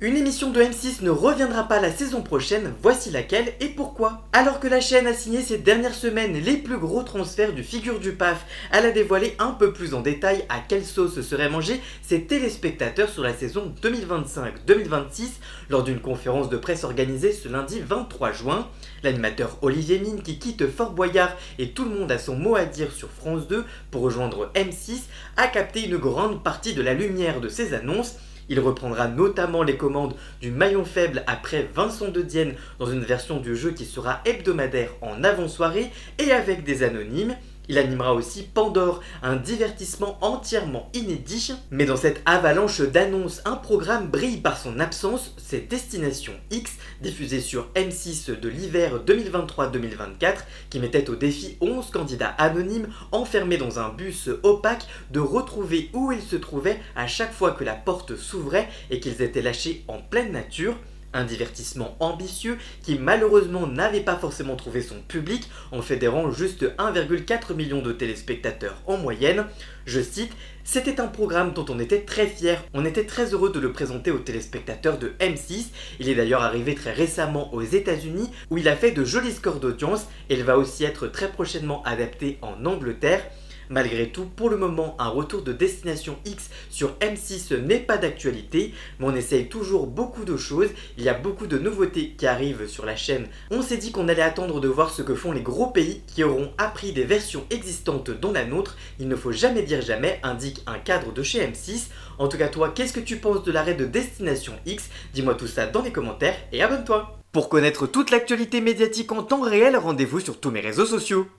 Une émission de M6 ne reviendra pas la saison prochaine, voici laquelle et pourquoi. Alors que la chaîne a signé ces dernières semaines les plus gros transferts du Figure du PAF, elle a dévoilé un peu plus en détail à quelle sauce seraient mangés ses téléspectateurs sur la saison 2025-2026 lors d'une conférence de presse organisée ce lundi 23 juin. L'animateur Olivier Mine, qui quitte Fort Boyard et tout le monde a son mot à dire sur France 2 pour rejoindre M6, a capté une grande partie de la lumière de ses annonces. Il reprendra notamment les commandes du maillon faible après Vincent de Dienne dans une version du jeu qui sera hebdomadaire en avant-soirée et avec des anonymes. Il animera aussi Pandore, un divertissement entièrement inédit. Mais dans cette avalanche d'annonces, un programme brille par son absence, c'est Destination X, diffusé sur M6 de l'hiver 2023-2024, qui mettait au défi 11 candidats anonymes enfermés dans un bus opaque de retrouver où ils se trouvaient à chaque fois que la porte s'ouvrait et qu'ils étaient lâchés en pleine nature. Un divertissement ambitieux qui malheureusement n'avait pas forcément trouvé son public en fédérant juste 1,4 million de téléspectateurs en moyenne. Je cite, c'était un programme dont on était très fiers, on était très heureux de le présenter aux téléspectateurs de M6. Il est d'ailleurs arrivé très récemment aux États-Unis où il a fait de jolis scores d'audience et il va aussi être très prochainement adapté en Angleterre. Malgré tout, pour le moment, un retour de Destination X sur M6 n'est pas d'actualité, mais on essaye toujours beaucoup de choses, il y a beaucoup de nouveautés qui arrivent sur la chaîne. On s'est dit qu'on allait attendre de voir ce que font les gros pays qui auront appris des versions existantes dont la nôtre. Il ne faut jamais dire jamais, indique un cadre de chez M6. En tout cas toi, qu'est-ce que tu penses de l'arrêt de Destination X? Dis-moi tout ça dans les commentaires et abonne-toi. Pour connaître toute l'actualité médiatique en temps réel, rendez-vous sur tous mes réseaux sociaux.